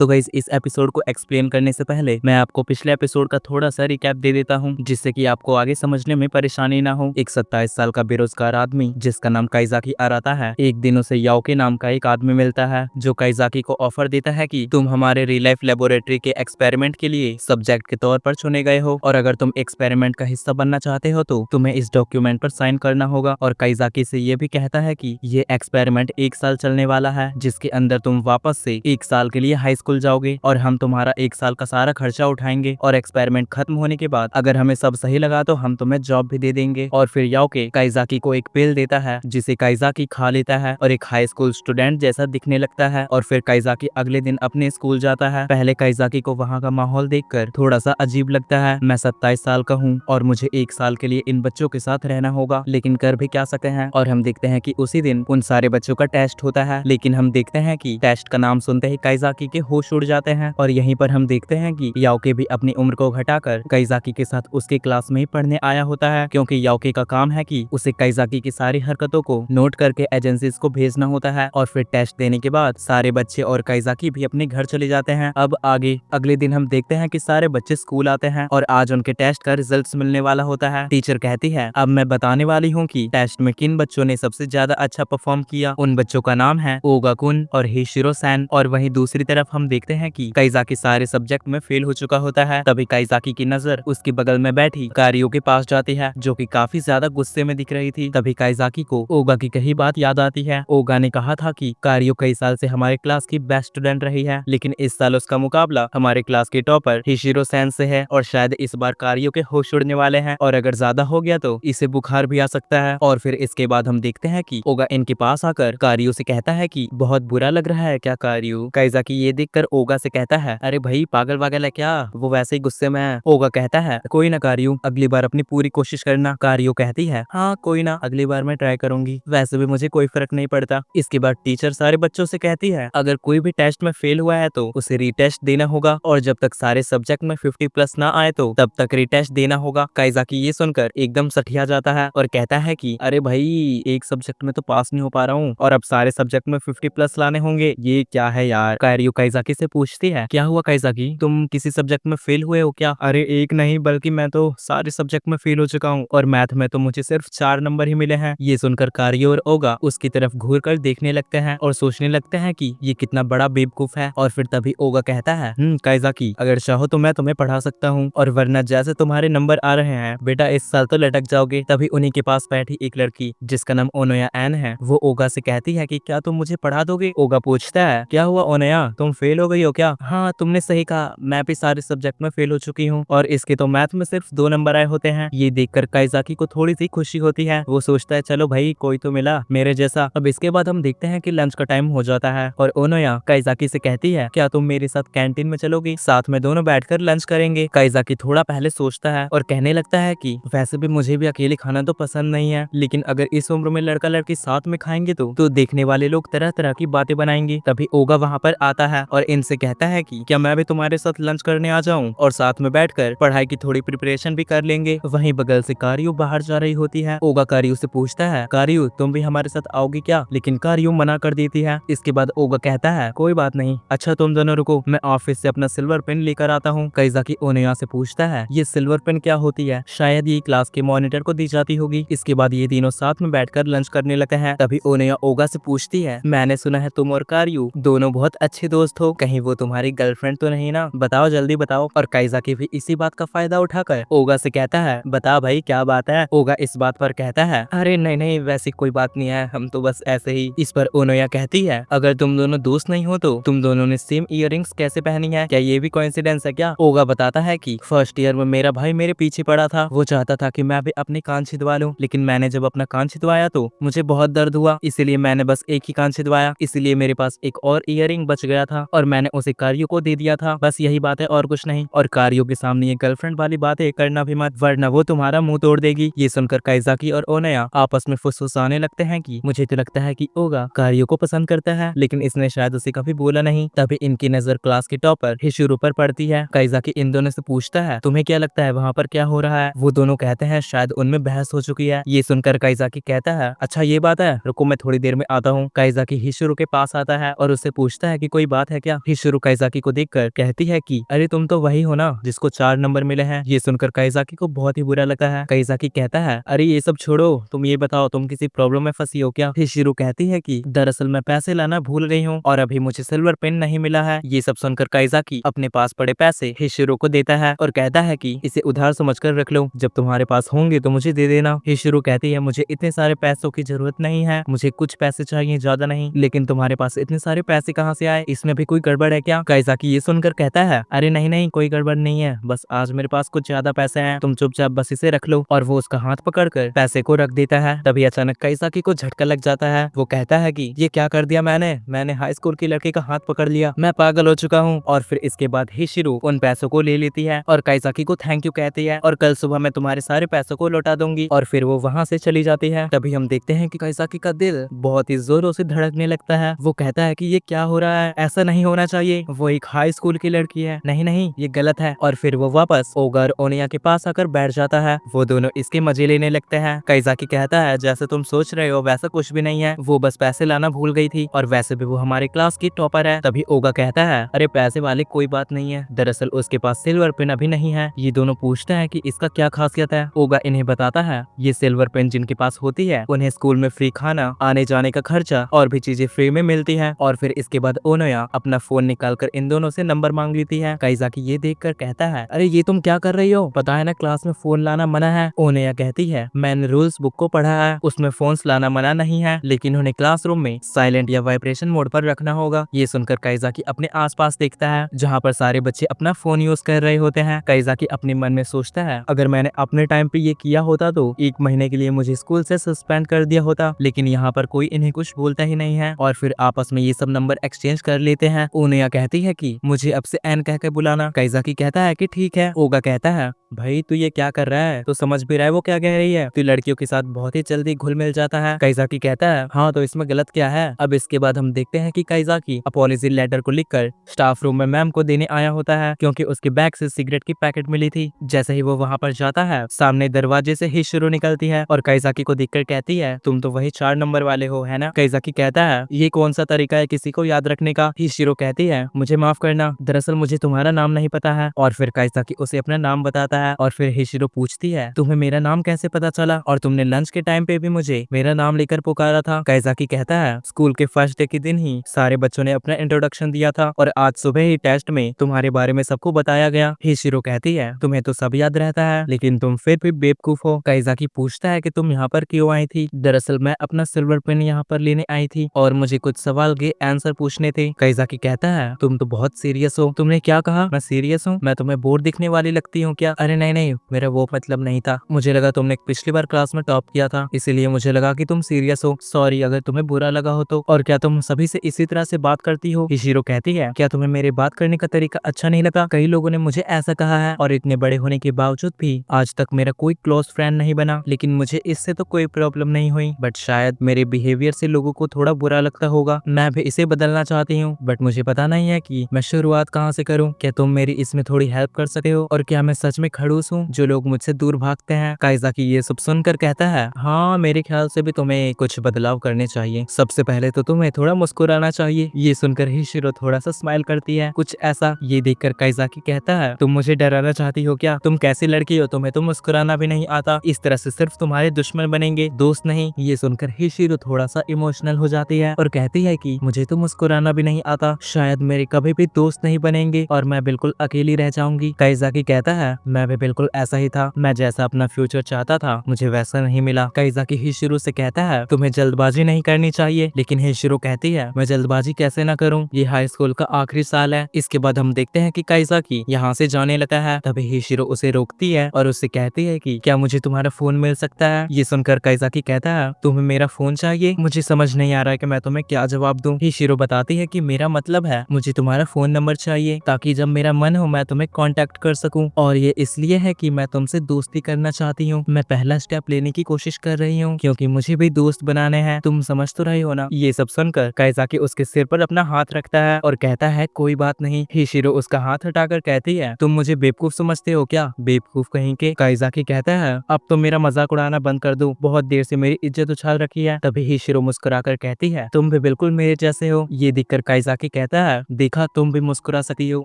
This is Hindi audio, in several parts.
तो गाइस इस एपिसोड को एक्सप्लेन करने से पहले मैं आपको पिछले एपिसोड का थोड़ा सा रिकैप दे देता हूँ, जिससे कि आपको आगे समझने में परेशानी ना हो। एक 27 साल का बेरोजगार आदमी जिसका नाम काइजाकी अराता है, एक दिन उसे याओके नाम का एक आदमी मिलता है जो काइजाकी को ऑफर देता है कि तुम हमारे रियल लाइफ लेबोरेटरी के एक्सपेरिमेंट के लिए सब्जेक्ट के तौर पर चुने गए हो और अगर तुम एक्सपेरिमेंट का हिस्सा बनना चाहते हो तो तुम्हें इस डॉक्यूमेंट पर साइन करना होगा। और काइजाकी से ये भी कहता है कि ये एक्सपेरिमेंट 1 साल चलने वाला है, जिसके अंदर तुम वापस से 1 साल के लिए हाई स्कूल जाओगे और हम तुम्हारा 1 साल का सारा खर्चा उठाएंगे और एक्सपेरिमेंट खत्म होने के बाद अगर हमें सब सही लगा तो हम तुम्हें जॉब भी दे देंगे। और फिर याओके काइजाकी को एक पिल देता है जिसे काइजाकी खा लेता है और एक हाई स्कूल स्टूडेंट जैसा दिखने लगता है। और फिर काइजाकी अगले दिन अपने स्कूल जाता है। पहले काइजाकी को वहाँ का माहौल देखकर थोड़ा सा अजीब लगता है। मैं 27 साल का हूँ और मुझे 1 साल के लिए इन बच्चों के साथ रहना होगा, लेकिन कर भी क्या सकते हैं। और हम देखते हैं कि उसी दिन उन सारे बच्चों का टेस्ट होता है, लेकिन हम देखते हैं कि टेस्ट का नाम सुनते ही काइजाकी के होश उड़ जाते हैं। और यहीं पर हम देखते हैं कि याओके भी अपनी उम्र को घटाकर काइजाकी के साथ उसके क्लास में ही पढ़ने आया होता है, क्योंकि याओके का काम है कि उसे काइजाकी की सारी हरकतों को नोट करके एजेंसीज को भेजना होता है। और फिर टेस्ट देने के बाद सारे बच्चे और काइजाकी भी अपने घर चले जाते हैं। अब आगे अगले दिन हम देखते हैं कि सारे बच्चे स्कूल आते हैं और आज उनके टेस्ट का रिजल्ट मिलने वाला होता है। टीचर कहती है अब मैं बताने वाली हूँ कि टेस्ट में किन बच्चों ने सबसे ज्यादा अच्छा परफॉर्म किया। उन बच्चों का नाम है ओगा कुन और हिशिरो सैन। और वहीं दूसरी तरफ हम देखते हैं कि काइजाकी सारे सब्जेक्ट में फेल हो चुका होता है। तभी काइजाकी की नजर उसके बगल में बैठी कारियो के पास जाती है, जो कि काफी ज्यादा गुस्से में दिख रही थी। तभी काइजाकी को ओगा की कही बात याद आती है। ओगा ने कहा था कि कारियो कई साल से हमारे क्लास की बेस्ट स्टूडेंट रही है, लेकिन इस साल उसका मुकाबला हमारे क्लास के टॉपर हिशिरो सैन से है और शायद इस बार कारियो के होश उड़ने वाले हैं और अगर ज्यादा हो गया तो इसे बुखार भी आ सकता है। और फिर इसके बाद हम देखते हैं कि ओगा इनके पास आकर कारियो से कहता है कि बहुत बुरा लग रहा है क्या कारियो। काइजाकी ये देखकर ओगा से कहता है अरे भाई पागल वागल है क्या, वो वैसे ही गुस्से में है। ओगा कहता है कोई ना कारियो, अगली बार अपनी पूरी कोशिश करना। कारियो कहती है हाँ कोई ना, अगली बार मैं ट्राई करूंगी, वैसे भी मुझे कोई फर्क नहीं पड़ता। इसके बाद टीचर सारे बच्चों से कहती है अगर कोई भी टेस्ट में फेल हुआ है तो उसे रीटेस्ट देना होगा और जब तक सारे सब्जेक्ट में 50+ ना आए तो तब तक रीटेस्ट देना होगा। काइजाकी ये सुनकर एकदम सठिया जाता है और कहता है कि अरे भाई एक सब्जेक्ट में तो पास नहीं हो पा रहा हूँ और अब सारे सब्जेक्ट में 50+ लाने होंगे, ये क्या है यार। कारियो काइजाकी से पूछती है क्या हुआ काइजाकी, तुम किसी सब्जेक्ट में फेल हुए हो क्या। अरे एक नहीं बल्कि मैं तो सारे सब्जेक्ट में फेल हो चुका हूँ और मैथ में तो मुझे सिर्फ 4 नंबर ही मिले हैं। ये सुनकर कारियो और ओगा उसकी तरफ घूर कर देखने लगते हैं और सोचने लगते हैं कि ये कितना बड़ा बेवकूफ है। और फिर तभी ओगा कहता है काइजाकी अगर चाहो तो मैं तुम्हें पढ़ा सकता हूँ और वरना जैसे तुम्हारे नंबर आ रहे हैं बेटा इस साल तो लटक जाओगे। तभी उन्हीं के पास बैठी एक लड़की जिसका नाम ओनोया एन है, वो ओगा से कहती है कि क्या तुम मुझे पढ़ा दोगे। ओगा पूछता है क्या हुआ ओनोया, तुम फेल हो गई हो क्या। हाँ तुमने सही कहा, मैं भी सारे सब्जेक्ट में फेल हो चुकी हूँ और इसके तो मैथ में सिर्फ 2 नंबर आए होते हैं। ये देखकर काइजाकी को थोड़ी सी खुशी होती है, वो सोचता है चलो भाई कोई तो मिला मेरे जैसा। अब इसके बाद हम देखते हैं कि लंच का टाइम हो जाता है और ओनोया काइजाकी से कहती है क्या तुम मेरे साथ कैंटीन में चलोगी, साथ में दोनों बैठकर लंच करेंगे। काइजाकी थोड़ा पहले सोचता है और कहने लगता है कि वैसे भी मुझे भी अकेले खाना तो पसंद नहीं है, लेकिन अगर इस उम्र में लड़का लड़की साथ में खाएंगे तो देखने वाले लोग तरह तरह की बातें बनाएंगे। तभी ओगा वहाँ पर आता है और इनसे कहता है कि क्या मैं भी तुम्हारे साथ लंच करने आ जाऊं और साथ में बैठकर पढ़ाई की थोड़ी प्रिपरेशन भी कर लेंगे। वहीं बगल से कारियो बाहर जा रही होती है। ओगा कारियो से पूछता है कारियो तुम भी हमारे साथ आओगी क्या, लेकिन कारियो मना कर देती है। इसके बाद ओगा कहता है कोई बात नहीं, अच्छा तुम दोनों रुको, मैं ऑफिस से अपना सिल्वर पेन लेकर आता हूँ। काइजाकी ओनोया से पूछता है ये सिल्वर पेन क्या होती है, शायद ये क्लास के मॉनिटर को दी जाती होगी। इसके बाद ये तीनों साथ में बैठकर लंच करने लगते हैं। तभी ओनोया ओगा से पूछती है मैंने सुना है तुम और कारियो दोनों बहुत अच्छे दोस्त हो, कहीं वो तुम्हारी गर्लफ्रेंड तो नहीं ना, बताओ जल्दी बताओ। और काइजाकी भी इसी बात का फायदा उठाकर ओगा से कहता है बता भाई क्या बात है। ओगा इस बात पर कहता है अरे नहीं नहीं वैसी कोई बात नहीं है, हम तो बस ऐसे ही। इस पर ओनोया कहती है अगर तुम दोनों दोस्त नहीं हो तो तुम दोनों ने सेम इयररिंग्स कैसे पहनी है, क्या ये भी कोइंसिडेंस है क्या। ओगा बताता है कि फर्स्ट ईयर में मेरा भाई मेरे पीछे पड़ा था, वो चाहता था कि मैं भी अपने कान छिदवा लूं, लेकिन मैंने जब अपना कान छिदवाया तो मुझे बहुत दर्द हुआ, इसीलिए मैंने बस एक ही कान छिदवाया, इसीलिए मेरे पास एक और इयररिंग बच गया था और मैंने उसे कारियो को दे दिया था, बस यही बात है और कुछ नहीं। और कारियो के सामने ये गर्लफ्रेंड वाली बातें करना भी मत, वरना वो तुम्हारा मुंह तोड़ देगी। ये सुनकर काइजाकी और ओनोया आपस में फुसफुसाने लगते हैं कि मुझे तो लगता है कि ओगा कारियो को पसंद करता है, लेकिन इसने शायद उसे कभी बोला नहीं। तभी इनकी नजर क्लास के टॉपर हिशिरो पर पड़ती है। काइजाकी इन दोनों से पूछता है तुम्हें क्या लगता है वहाँ पर क्या हो रहा है। वो दोनों कहते हैं शायद उनमें बहस हो चुकी है। ये सुनकर काइजाकी कहता है अच्छा ये बात है, रुको मैं थोड़ी देर में आता हूँ। काइजाकी हिशिरो के पास आता है और उससे पूछता है कि कोई बात है क्या। क्या? हिशिरो काइजाकी को देखकर कहती है कि अरे तुम तो वही हो ना जिसको 4 नंबर मिले हैं। ये सुनकर काइजाकी को बहुत ही बुरा लगता है। काइजाकी कहता है अरे ये सब छोड़ो, तुम ये बताओ तुम किसी प्रॉब्लम में फंसी हो क्या? हिशिरो कहती है कि दरअसल मैं पैसे लाना भूल गई हूँ और अभी मुझे सिल्वर पेन नहीं मिला है। ये सब सुनकर काइजाकी अपने पास पड़े पैसे हिशिरो को देता है और कहता है कि इसे उधार समझकर रख लो, जब तुम्हारे पास होंगे तो मुझे दे देना। हिशिरो कहती है मुझे इतने सारे पैसों की जरूरत नहीं है, मुझे कुछ पैसे चाहिए, ज्यादा नहीं। लेकिन तुम्हारे पास इतने सारे पैसे कहाँ से आए? इसमें भी कोई गड़बड़ है क्या? काइजाकी ये सुनकर कहता है अरे नहीं नहीं कोई गड़बड़ नहीं है, बस आज मेरे पास कुछ ज्यादा पैसे हैं, तुम चुपचाप बस इसे रख लो। और वो उसका हाथ पकड़कर पैसे को रख देता है। तभी अचानक काइजाकी को झटका लग जाता है। वो कहता है कि ये क्या कर दिया मैंने हाई स्कूल की लड़की का हाथ पकड़ लिया, मैं पागल हो चुका हूँ। और फिर इसके बाद हिशिरो उन पैसों को ले लेती है और काइजाकी को थैंक यू कहती है और कल सुबह मैं तुम्हारे सारे पैसों को लौटा दूंगी। और फिर वो वहाँ से चली जाती है। तभी हम देखते हैं कि काइजाकी का दिल बहुत ही जोरों से धड़कने लगता है। वो कहता है कि ये क्या हो रहा है, ऐसा नहीं होना चाहिए, वो एक हाई स्कूल की लड़की है, नहीं नहीं ये गलत है। और फिर वो वापस ओगा और ओनिया के पास आकर बैठ जाता है। वो दोनों इसके मजे लेने लगते हैं। काइजाकी कहता है जैसे तुम सोच रहे हो वैसा कुछ भी नहीं है, वो बस पैसे लाना भूल गई थी और वैसे भी वो हमारे क्लास की टॉपर है। तभी ओगा कहता है अरे पैसे वाले कोई बात नहीं है, दरअसल उसके पास सिल्वर पेन अभी नहीं है। ये दोनों पूछते हैं कि इसका क्या खासियत है। ओगा इन्हें बताता है ये सिल्वर पेन जिनके पास होती है उन्हें स्कूल में फ्री खाना, आने जाने का खर्चा और भी चीजें फ्री में मिलती है। और फिर इसके बाद ओनोया अपना फोन निकालकर इन दोनों से नंबर मांग लेती है। काइजाकी ये देखकर कहता है अरे ये तुम क्या कर रही हो, पता है ना क्लास में फोन लाना मना है। ओनोया कहती है मैंने रूल्स बुक को पढ़ा है, उसमें फोन्स लाना मना नहीं है, लेकिन उन्हें क्लासरूम में साइलेंट या वाइब्रेशन मोड पर रखना होगा। ये सुनकर काइजाकी अपने आसपास देखता है जहाँ पर सारे बच्चे अपना फोन यूज कर रहे होते हैं। काइजाकी अपने मन में सोचता है अगर मैंने अपने टाइम पे ये किया होता तो 1 महीने के लिए मुझे स्कूल से सस्पेंड कर दिया होता, लेकिन यहाँ पर कोई इन्हें कुछ बोलता ही नहीं है। और फिर आपस में ये सब नंबर एक्सचेंज कर लेते हैं। ओनोया कहती है कि मुझे अब से एन कह के बुलाना। काइजाकी कहता है कि ठीक है। ओगा कहता है भाई तू ये क्या कर रहा है, तो समझ भी रहा है वो क्या कह रही है, तू लड़कियों के साथ बहुत ही जल्दी घुल मिल जाता है। काइजाकी कहता है हाँ तो इसमें गलत क्या है। अब इसके बाद हम देखते हैं कि काइजाकी अपॉलॉजी लेटर को लिखकर स्टाफ रूम में मैम को देने आया होता है, क्योंकि उसके बैग से सिगरेट की पैकेट मिली थी। जैसे ही वो वहाँ पर जाता है सामने दरवाजे से हिशिरो निकलती है और काइजाकी को देखकर कहती है तुम तो वही 4 नंबर वाले हो है ना। काइजाकी कहता है ये कौन सा तरीका है किसी को याद रखने का। हिशिरो कहती है मुझे माफ करना, दरअसल मुझे तुम्हारा नाम नहीं पता है। और फिर काइजाकी उसे अपना नाम बताता है। और फिर हिशिरो पूछती है तुम्हें मेरा नाम कैसे पता चला, और तुमने लंच के टाइम पे भी मुझे मेरा नाम लेकर पुकारा था। काइजाकी कहता है स्कूल के फर्स्ट डे के दिन ही सारे बच्चों ने अपना इंट्रोडक्शन दिया था और आज सुबह ही टेस्ट में तुम्हारे बारे में सबको बताया गया। हिशिरो कहती है तुम्हें तो सब याद रहता है, लेकिन तुम फिर भी बेवकूफ हो। काइजाकी पूछता है कि तुम यहाँ पर क्यों आई थी। दरअसल मैं अपना सिल्वर पेन यहाँ पर लेने आई थी और मुझे कुछ सवाल के आंसर पूछने थे। काइजाकी कहता है तुम तो बहुत सीरियस हो, तुमने क्या कहा? मैं सीरियस हूँ? मैं तुम्हें बोर दिखने वाली लगती हूँ क्या? अरे नहीं नहीं मेरा वो मतलब नहीं था, मुझे लगा तुमने पिछली बार क्लास में टॉप किया था इसीलिए मुझे लगा कि तुम सीरियस हो, सॉरी अगर तुम्हें बुरा लगा हो तो। और क्या तुम सभी से इसी तरह से बात करती हो? हिशिरो कहती है क्या तुम्हें मेरे बात करने का तरीका अच्छा नहीं लगा? कई लोगों ने मुझे ऐसा कहा है और इतने बड़े होने के बावजूद भी आज तक मेरा कोई क्लोज फ्रेंड नहीं बना, लेकिन मुझे इससे तो कोई प्रॉब्लम नहीं हुई, बट शायद मेरे बिहेवियर से लोगों को थोड़ा बुरा लगता होगा। मैं भी इसे बदलना चाहती हूँ बट मुझे पता नहीं है कि मैं शुरुआत कहाँ से करूँ। क्या तुम मेरी इसमें थोड़ी हेल्प कर सकते हो? और क्या मैं सच में खड़ूस हूँ जो लोग मुझसे दूर भागते हैं? काइजाकी ये सब सुनकर कहता है हाँ मेरे ख्याल से भी तुम्हें कुछ बदलाव करने चाहिए, सबसे पहले तो तुम्हें थोड़ा मुस्कुराना चाहिए। ये सुनकर हिशिरो थोड़ा सा स्माइल करती है, कुछ ऐसा। ये देखकर काइजाकी कहता है तुम मुझे डराना चाहती हो क्या? तुम कैसी लड़की हो, तुम्हें तो मुस्कुराना भी नहीं आता, इस तरह से सिर्फ तुम्हारे दुश्मन बनेंगे, दोस्त नहीं। ये सुनकर हिशिरो थोड़ा सा इमोशनल हो जाती है और कहती है कि मुझे तो मुस्कुराना भी नहीं आता, शायद मेरे कभी भी दोस्त नहीं बनेंगे और मैं बिल्कुल अकेली रह जाऊंगी। काइजाकी कहता है मैं भी बिल्कुल ऐसा ही था, मैं जैसा अपना फ्यूचर चाहता था मुझे वैसा नहीं मिला। काइजाकी हिशिरो से कहता है तुम्हें जल्दबाजी नहीं करनी चाहिए, लेकिन हिशिरो कहती है मैं जल्दबाजी कैसे ना करूं, ये हाई स्कूल का आखिरी साल है। इसके बाद हम देखते हैं कि काइजाकी यहाँ से जाने लगा है। तभी हिशिरो उसे रोकती है और उससे कहती है कि क्या मुझे तुम्हारा फोन मिल सकता है? ये सुनकर काइजाकी कहता है तुम्हें मेरा फोन चाहिए? मुझे समझ नहीं आ रहा है कि मैं तुम्हें क्या जवाब दूं। हिशिरो बताती है कि मेरा मतलब है मुझे तुम्हारा फोन नंबर चाहिए ताकि जब मेरा मन हो मैं तुम्हें कांटेक्ट कर सकूं, और ये इसलिए है कि मैं तुमसे दोस्ती करना चाहती हूँ। मैं पहला स्टेप लेने की कोशिश कर रही हूँ क्योंकि मुझे भी दोस्त बनाने हैं, तुम समझ तो रही हो ना। ये सब सुनकर काइजाकी उसके सिर पर अपना हाथ रखता है और कहता है कोई बात नहीं। हिशिरो उसका हाथ हटाकर कहती है तुम मुझे बेवकूफ समझते हो क्या, बेवकूफ कहीं के। काइजाकी कहता है अब तो मेरा मजाक उड़ाना बंद कर दो, बहुत देर से मेरी इज्जत उछाल रखी है। तभी हिशिरो मुस्कुराकर कहती है तुम भी बिल्कुल मेरे जैसे हो। ये देखकर काइजाकी कहता है देखा तुम भी मुस्कुरा सकी हो।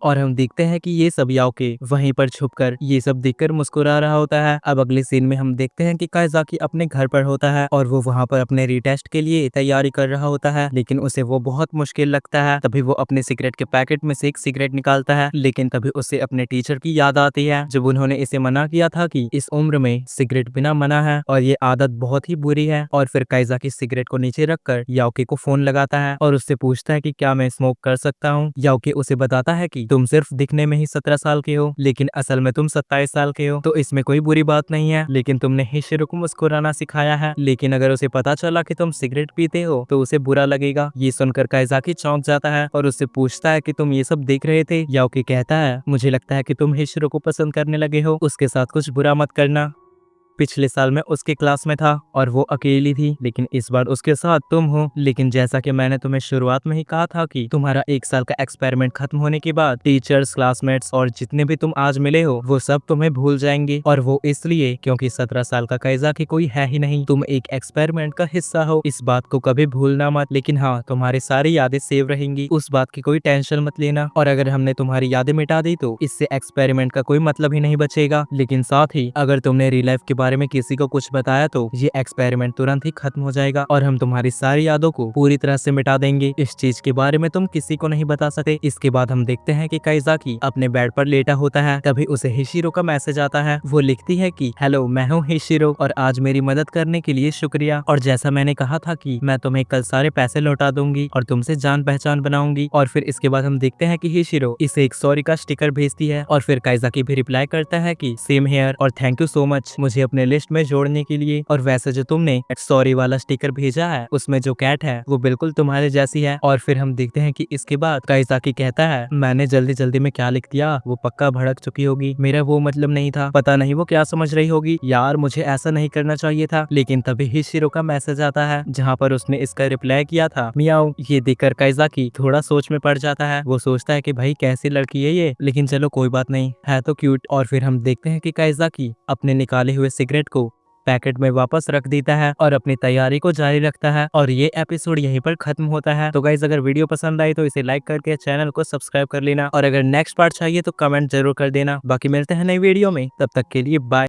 और हम देखते हैं कि ये सब याओके वहीं पर छुपकर ये सब देखकर मुस्कुरा रहा होता है। अब अगले सीन में हम देखते हैं कि काइजाकी अपने घर पर होता है और वो वहाँ पर अपने रीटेस्ट के लिए तैयारी कर रहा होता है, लेकिन उसे वो बहुत मुश्किल लगता है। तभी वो अपने सिगरेट के पैकेट में से एक सिगरेट निकालता है, लेकिन तभी उसे अपने टीचर की याद आती है जब उन्होंने इसे मना किया था कि इस उम्र में सिगरेट पीना मना है और ये आदत बहुत ही बुरी है। और फिर काइजाकी सिगरेट को नीचे रखकर याओके को फोन लगाता है और उससे पूछता है कि क्या मैं स्मोक कर सकता हूँ। याओके उसे बताता है कि तुम सिर्फ दिखने में ही 17 साल के हो, लेकिन असल में तुम 27 साल के हो, तो इसमें कोई बुरी बात नहीं है, लेकिन तुमने हिशिरो को मुस्कुराना सिखाया है। लेकिन अगर उसे पता चला कि तुम सिगरेट पीते हो तो उसे बुरा लगेगा। ये सुनकर काइजाकी चौंक जाता है और उससे पूछता है कि तुम ये सब देख रहे थे। याओके कहता है मुझे लगता है कि तुम हिशिरो को पसंद करने लगे हो, उसके साथ कुछ बुरा मत करना। पिछले साल मैं उसके क्लास में था और वो अकेली थी, लेकिन इस बार उसके साथ तुम हो। लेकिन जैसा कि मैंने तुम्हें शुरुआत में ही कहा था कि तुम्हारा 1 साल का एक्सपेरिमेंट खत्म होने के बाद टीचर्स, क्लासमेट्स और जितने भी तुम आज मिले हो वो सब तुम्हें भूल जाएंगे। और वो इसलिए क्योंकि 17 साल का काइजाकी कोई है ही नहीं, तुम एक एक्सपेरिमेंट का हिस्सा हो। इस बात को कभी भूलना मत। लेकिन हाँ, तुम्हारी सारी यादें सेव रहेंगी, उस बात की कोई टेंशन मत लेना। और अगर हमने तुम्हारी यादें मिटा दी तो इससे एक्सपेरिमेंट का कोई मतलब ही नहीं बचेगा। लेकिन साथ ही अगर तुमने रियल लाइफ के बारे में किसी को कुछ बताया तो ये एक्सपेरिमेंट तुरंत ही खत्म हो जाएगा और हम तुम्हारी सारी यादों को पूरी तरह से मिटा देंगे। इस चीज के बारे में तुम किसी को नहीं बता सकते। इसके बाद हम देखते हैं कि काइजाकी अपने बेड पर लेटा होता है, तभी उसे हिशिरो का मैसेज आता है। वो लिखती है कि हेलो, मैं हूँ हिशिरो और आज मेरी मदद करने के लिए शुक्रिया। और जैसा मैंने कहा था कि मैं तुम्हें कल सारे पैसे लौटा दूंगी और तुमसे जान पहचान बनाऊंगी। और फिर इसके बाद हम देखते हैं कि हिशिरो इसे एक सॉरी का स्टिकर भेजती है और फिर काइजाकी भी रिप्लाई करता है कि सेम हेयर और थैंक यू सो मच मुझे अपने लिस्ट में जोड़ने के लिए। और वैसे जो तुमने सॉरी वाला स्टिकर भेजा है उसमें जो कैट है वो बिल्कुल तुम्हारे जैसी है। और फिर हम देखते हैं कि इसके बाद काइजाकी कहता है मैंने जल्दी जल्दी में क्या लिख दिया, वो पक्का भड़क चुकी होगी, मेरा वो मतलब नहीं था, पता नहीं वो क्या समझ रही होगी, यार मुझे ऐसा नहीं करना चाहिए था। लेकिन तभी हिशिरो का मैसेज आता है जहाँ पर उसने इसका रिप्लाई किया था मियाओ। ये देखकर काइजाकी थोड़ा सोच में पड़ जाता है। वो सोचता है कि भाई कैसी लड़की है ये, लेकिन चलो कोई बात नहीं, है तो क्यूट। और फिर हम देखते हैं कि काइजाकी अपने निकाले हुए सिगरेट को पैकेट में वापस रख देता है और अपनी तैयारी को जारी रखता है। और ये एपिसोड यहीं पर खत्म होता है। तो गाइस, अगर वीडियो पसंद आई तो इसे लाइक करके चैनल को सब्सक्राइब कर लेना और अगर नेक्स्ट पार्ट चाहिए तो कमेंट जरूर कर देना। बाकी मिलते हैं नई वीडियो में, तब तक के लिए बाय।